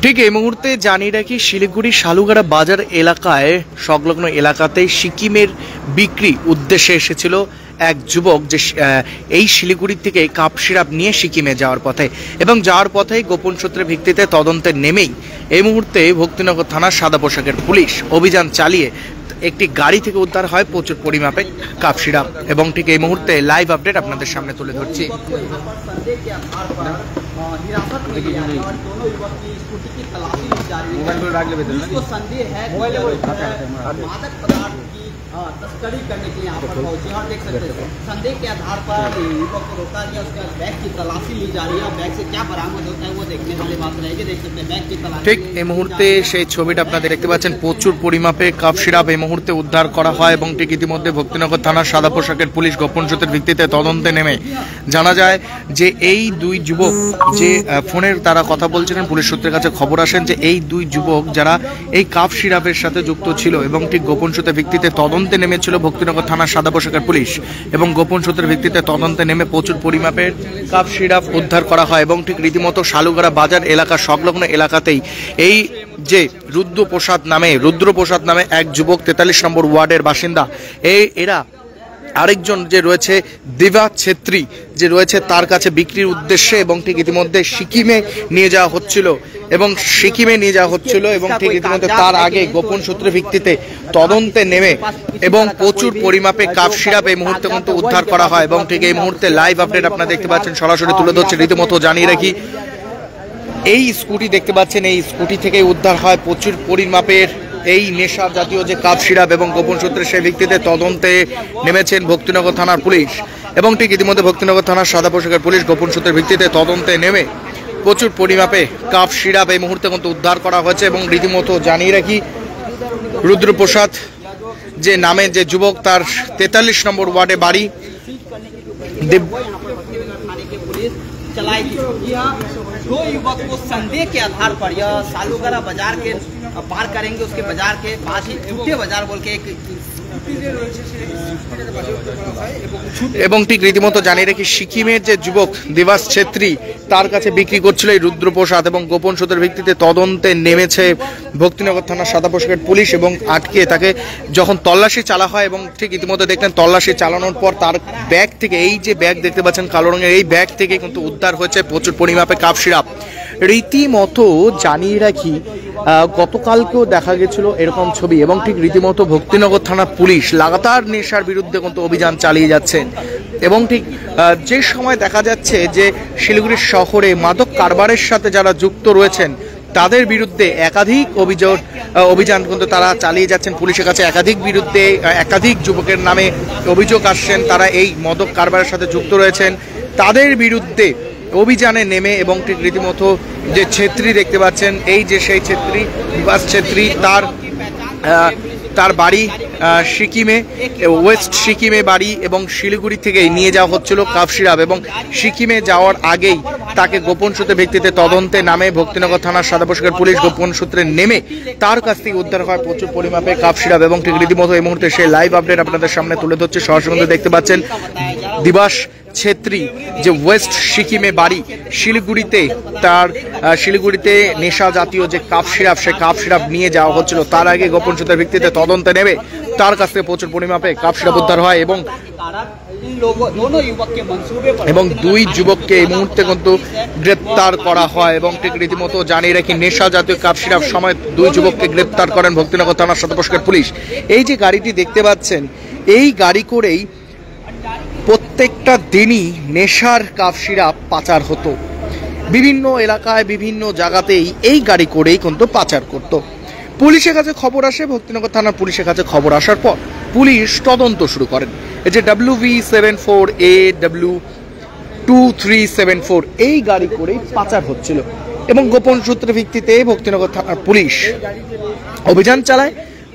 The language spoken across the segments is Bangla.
ঠিক এই মুহূর্তে জানিয়ে রাখি, শিলিগুড়ি শালুগাড়া বাজার এলাকায় সংলগ্ন এলাকাতেই সিকিমের বিক্রি উদ্দেশ্যে এসেছিল এক যুবক, যে এই শিলিগুড়ি থেকে কাপ সিরাপ নিয়ে সিকিমে যাওয়ার পথে, এবং যাওয়ার পথেই গোপন সূত্রের ভিত্তিতে তদন্তে নেমেই এই মুহূর্তে ভক্তিনগর থানার সাদা পোশাকের পুলিশ অভিযান চালিয়ে একটি গাড়ি থেকে উদ্ধার হয় প্রচুর পরিমাপে কাপ সিরাপ। এবং ঠিক এই মুহূর্তে লাইভ আপডেট আপনাদের সামনে তুলে ধরছি। तस्करी करने के लिए यहाँ पर पहुंचे और देख सकते हैं संदेह के आधार पर युवक को रोका गया, उसके बाद बैग की तलाशी ली जा रही है। बैग से क्या बरामद होता है वो देखने वाली बात रहेगी। देख सकते हैं बैग की तलाशी। ঠিক এই মুহূর্তে সেই ছবিটা আপনারা দেখতে পাচ্ছেন, প্রচুর পরিমাপে কাপ সিরাপ এই মুহূর্তে উদ্ধার করা হয় এবং ঠিক ইতিমধ্যে ভক্তিনগর থানার সাদা পোশাকের পুলিশ গোপন সূত্রের ভিত্তিতে তদন্তে নেমে জানা যায় যে এই দুই যুবক যে ফোনের তারা কথা বলছিলেন, পুলিশ সূত্রের কাছে খবর আসেন যে এই দুই যুবক যারা এই কাপ সিরাপের সাথে যুক্ত ছিল, এবং ঠিক গোপন সূত্রের ভিত্তিতে তদন্তে নেমেছিল ভক্তিনগর থানার সাদা পোশাকের পুলিশ, এবং গোপন সূত্রের ভিত্তিতে তদন্তে নেমে প্রচুর পরিমাপের কাপ সিরাপ উদ্ধার করা হয়। এবং ঠিক রীতিমতো শালুগাড়া বাজার এলাকা সংলগ্ন এলাকাতেই এই যে রুদ্রপ্রসাদ নামে এক যুবক 43 নম্বর ওয়ার্ডের বাসিন্দা, এরা আরেকজন যে রয়েছে দিবা ছেত্রী যে রয়েছে তার কাছে বিক্রির উদ্দেশ্যে, এবং ঠিক ইতিমধ্যে সিকিমে নিয়ে যাওয়া হচ্ছিল এবং ঠিক ইতিমধ্যে তার আগে গোপন সূত্রের ভিত্তিতে তদন্তে নেমে এবং প্রচুর পরিমাপে কাপ সিরাপ এই মুহূর্তে কিন্তু উদ্ধার করা হয়। এবং ঠিক এই মুহূর্তে লাইভ আপডেট আপনারা দেখতে পাচ্ছেন, সরাসরি তুলে ধরছে। রীতিমতো জানিয়ে রাখি, এই স্কুটি দেখতে পাচ্ছেন, এই স্কুটি থেকে উদ্ধার হয় প্রচুর পরিমাপের এই নেশা জাতীয় যে কাপ সিরাপ, এবং গোপন সূত্রে সেই ভিত্তিতে তদন্তে নেমেছেন ভক্তিনগর থানার পুলিশ। এবং ঠিক ইতিমধ্যে ভক্তিনগর থানার সাদা পোশাকের পুলিশ গোপন সূত্রের ভিত্তিতে তদন্তে নেমে প্রচুর পরিমাপে কাপ সিরাপ এই মুহূর্তে কিন্তু উদ্ধার করা হয়েছে। এবং রীতিমতো জানিয়ে রাখি, রুদ্রপ্রসাদ যে নামে যে যুবক, তার 43 নম্বর ওয়ার্ডে বাড়ি। चलाएगी। यह दो युवक को संदेह के आधार पर यह सालूगड़ा बाजार के पार करेंगे, उसके बाजार के पास ही छुट्टे बाजार बोल के एक এবং ঠিক রীতিমতো জানিয়ে রাখি, সিকিমের যে যুবক দিবাস ছেত্রী তার কাছে বিক্রি করছিল এই রুদ্রপ্রসাদ, এবং গোপন সূত্রের ভিত্তিতে তদন্তে নেমেছে ভক্তিনগর থানার সাদা পোশাকের পুলিশ, এবং আটকে তাকে যখন তল্লাশি চালা হয়, এবং ঠিক ইতিমধ্যে দেখলেন তল্লাশি চালানোর পর তার ব্যাগ থেকে, এই যে ব্যাগ দেখতে পাচ্ছেন কালো রঙের, এই ব্যাগ থেকে কিন্তু উদ্ধার হয়েছে প্রচুর পরিমাপে কাপ সিরাপ। রীতিমতো জানিয়ে রাখি, গতকালকেও দেখা গেছিল এরকম ছবি, এবং ঠিক রীতিমতো ভক্তিনগর থানা পুলিশ লাগাতার নেশার বিরুদ্ধে কিন্তু অভিযান চালিয়ে যাচ্ছেন। এবং ঠিক যে সময় দেখা যাচ্ছে যে শিলিগুড়ি শহরে মাদক কারবারের সাথে যারা যুক্ত রয়েছেন তাদের বিরুদ্ধে একাধিক অভিযান কিন্তু তারা চালিয়ে যাচ্ছেন। পুলিশের কাছে একাধিক যুবকের নামে অভিযোগ আসছেন, তারা এই মাদক কারবারের সাথে যুক্ত রয়েছেন, তাদের বিরুদ্ধে অভিযানে নেমে। এবং ঠিক রীতিমতো যে ছেত্রী দেখতে পাচ্ছেন, এই যে সেই ছেত্রী, বিবাস ছেত্রী, তার বাড়ি সিকিমে, ওয়েস্ট সিকিমে বাড়ি, এবং শিলিগুড়ি থেকেই নিয়ে যাওয়া হচ্ছিল কাপ সিরাপ, এবং সিকিমে যাওয়ার আগেই তাকে গোপন সূত্রের ভিত্তিতে তদন্তে নামে ভক্তিনগর থানার সাদা পোশাকের পুলিশ গোপন সূত্রে নেমে তার কাছ থেকে উদ্ধার হয় প্রচুর পরিমাপে কাপ সিরাপ। এবং ঠিক রীতিমতো এই মুহূর্তে সেই লাইভ আপডেট আপনাদের সামনে তুলে ধরছে। সরাসরি দেখতে পাচ্ছেন দিবাস ছেত্রী যে ওয়েস্ট সিকিমে বাড়ি, শিলিগুড়িতে নেশা জাতীয় যে কাপ সিরাপ, সেই কাপ সিরাপ নিয়ে যাওয়া হচ্ছিল, তার আগে গোপন সূত্রের ভিত্তিতে তদন্তে নেবে তার কাছ থেকে প্রচুর পরিমাপে কাপ সিরাপ উদ্ধার হয়। এবং দুই যুবককে এই মুহূর্তে কিন্তু গ্রেপ্তার করা হয়। এবং ঠিক রীতিমতো জানিয়ে রাখি, নেশা জাতীয় কাপ সিরাপ সময় দুই যুবককে গ্রেপ্তার করেন ভক্তিনগর থানার সাদা পোশাকের পুলিশ। এই যে গাড়িটি দেখতে পাচ্ছেন, এই গাড়ি করেই প্রত্যেকটা দিনই নেশার কাপ সিরাপ পাচার হতো, বিভিন্ন এলাকায় বিভিন্ন জায়গাতেই এই গাড়ি করেই কিন্তু পাচার করত। পুলিশের কাছে খবর আসে, ভক্তিনগর থানার পুলিশের কাছে খবর আসার পর পুলিশ তদন্ত শুরু করেন। এই যে WV74AW2374 এই গাড়ি করেই পাচার হচ্ছিল, এবং গোপন সূত্রের ভিত্তিতে ভক্তিনগর থানার পুলিশ অভিযান চালায়।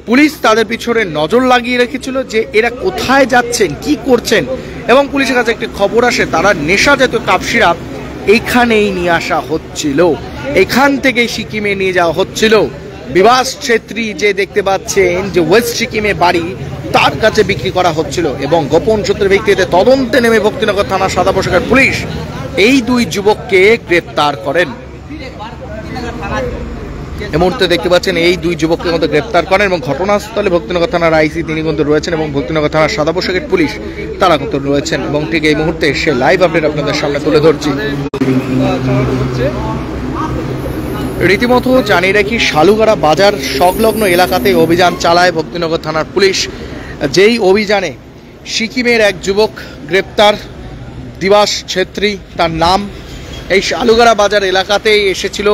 পুলিশ তাদের পিছনে নজর লাগিয়ে রেখেছিল যে এরা কোথায় যাচ্ছেন, কি করছেন, এবং পুলিশের কাছে একটি খবর আসে তারা নেশা জাতীয় কাপ সিরাপ এইখানেই নিয়ে আসা হচ্ছিল, এখান থেকেই সিকিমে নিয়ে যাওয়া হচ্ছিল। বিবাস ছেত্রী যে দেখতে পাচ্ছেন যে ওয়েস্ট সিকিমে বাড়ি, তার কাছে বিক্রি করা হচ্ছিল। এবং গোপন সূত্রের ভিত্তিতে তদন্তে নেমে ভক্তিনগর থানার সাদা পোশাকের পুলিশ এই দুই যুবককে গ্রেপ্তার করেন। থানা এই মুহূর্তে দেখতে পাচ্ছেন এই দুই যুবককে কিন্তু গ্রেপ্তার করেন এবং ঘটনাস্থলে ভক্তিনগর থানার আইসি তিনি কিন্তু রয়েছেন এবং ভক্তিনগর থানার সাদা পোশাকের পুলিশ তারা কিন্তু রয়েছেন এবং ঠিক এই মুহূর্তে সে লাইভ আপডেট আপনাদের সামনে তুলে ধরছি। রীতিমতো জানিয়ে রাখি, শালুগাড়া বাজার সংলগ্ন এলাকাতে অভিযান চালায় ভক্তিনগর থানার পুলিশ। যেই অভিযানে সিকিমের এক যুবক গ্রেপ্তার, দিবাস ছেত্রী তার নাম। এই শালুগাড়া বাজার এলাকাতেই এসেছিল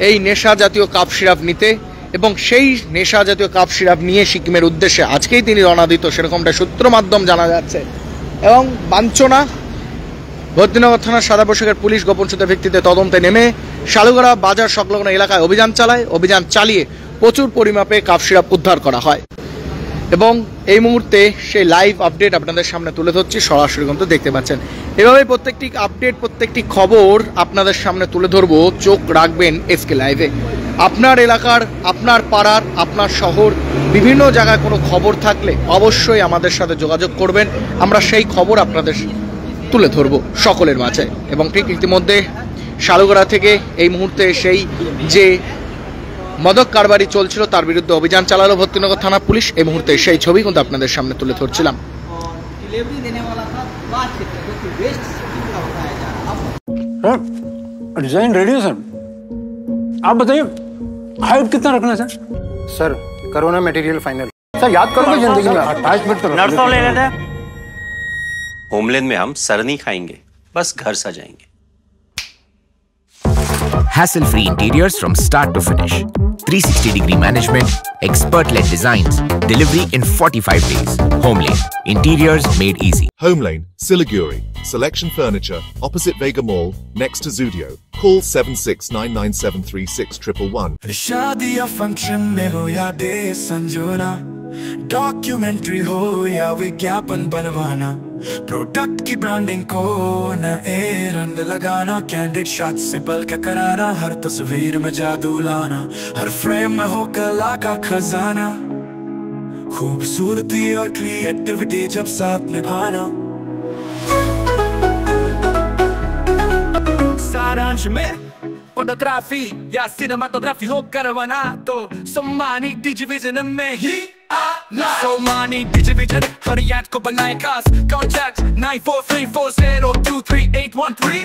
এই নেশা জাতীয় কাপ সিরাপ নিতে এবং সেই নেশা জাতীয় কাপ সিরাপ নিয়ে সিকিমের উদ্দেশ্যে আজকেই তিনি রওনা দিত, সেরকমটা সূত্র মাধ্যম জানা যাচ্ছে। এবং বাঞ্ছনা ভক্তিনগর থানার সাদা পোশাকের পুলিশ গোপন সূত্রের ভিত্তিতে তদন্তে নেমে শালুগাড়া বাজার সংলগ্ন এলাকায় অভিযান চালায়। অভিযান চালিয়ে প্রচুর পরিমাপে কাপ সিরাপ উদ্ধার করা হয় এবং এই মুহূর্তে সেই লাইভ আপডেট আপনাদের সামনে তুলে ধরছি, সরাসরি কিন্তু দেখতে পাচ্ছেন। এভাবে প্রত্যেকটি আপডেট, প্রত্যেকটি খবর আপনাদের সামনে তুলে ধরবো। চোখ রাখবেন এসকে লাইভে। আপনার এলাকার, আপনার পাড়ার, আপনার শহর, বিভিন্ন জায়গায় কোনো খবর থাকলে অবশ্যই আমাদের সাথে যোগাযোগ করবেন। আমরা সেই খবর আপনাদের তুলে ধরবো সকলের মাঝে। এবং ঠিক ইতিমধ্যে শালুগাড়া থেকে এই মুহূর্তে সেই যে মদক কারবারি চলছিল তার বিরুদ্ধে অভিযান চালালো ভক্তিনগর থানা পুলিশ। এই মুহূর্তে সেই ছবি কিন্তু আপনাদের সামনে তুলে ধরছিলাম। डिजाइन रेडी है सर, आप बताइए हाइट कितना रखना है sir? Corona material final sir, याद करोगे जिंदगी में अटैचमेंट तो नर्सों ले लेते हैं। होमलैंड में हम सर नहीं खाएंगे, बस घर सजाएंगे। Hassle-free interiors from start to finish. 360-degree management, expert-led designs, delivery in 45 days. Homelane, interiors made easy. Homelane, Siliguri. Selection Furniture, opposite Vega Mall, next to Zudio. Call 7699736111. शादी या फंक्शन में हो या डे संजोना, डॉक्यूमेंट्री हो या विज्ञापन बनवाना, प्रोडक्ट की ब्रांडिंग को न ए रंग लगाना, कैंडिड शॉट से पल के कराना, हर तस्वीर में जादू लाना, हर फ्रेम में हो कला का खजाना, खूबसूरती और क्रिएटिविटी जब साथ निभाना। सारांश में फोटोग्राफी या सिनेमाटोग्राफी हो करवाना तो सम्मानित डिजिविजन में ही आना। सम्मानित डिजिविजन हर याद को बनाए खास। कॉन्टैक्ट 9434023813।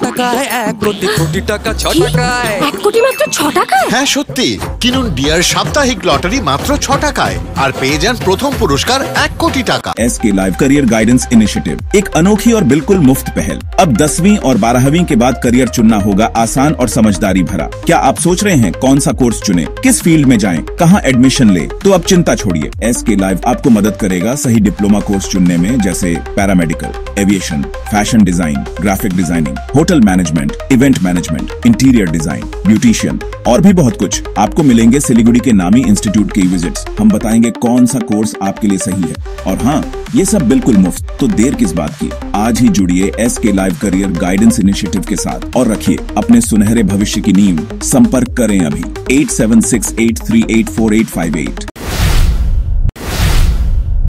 টাকায় 1 কোটি টাকা 6 টাকায় 1 কোটি মাত্র 6 টাকায়? হ্যাঁ সত্যি, কিনুন ডিয়ার সাপ্তাহিক লটারি মাত্র 6 টাকায় আর পেয়ে যান প্রথম পুরস্কার 1 কোটি টাকা। SK live career guidance initiative एक अनोखी और बिल्कुल मुफ्त पहल। अब 10वीं और 12वीं के बाद करियर चुनना होगा आसान और समझदारी भरा। क्या आप सोच रहे हैं कौन सा कोर्स चुने, किस फील्ड में जाएं, कहां एडमिशन ले? तो अब चिंता छोड़िए, एसके लाइव आपको मदद करेगा सही डिप्लोमा कोर्स चुनने में, जैसे paramedical, aviation, fashion design, graphic designing, hotel management, event management, interior design, beautician और भी बहुत कुछ। आपको मिलेंगे सिलीगुड़ी के नामी इंस्टीट्यूट के विजिट्स। हम बताएंगे कौन सा कोर्स आपके लिए सही है और हाँ, ये सब बिल्कुल मुफ्त। तो देर किस बात की, आज ही जुड़िए SK live career guidance initiative के साथ और रखिए अपने सुनहरे भविष्य की नींव। संपर्क करें अभी 8768384858।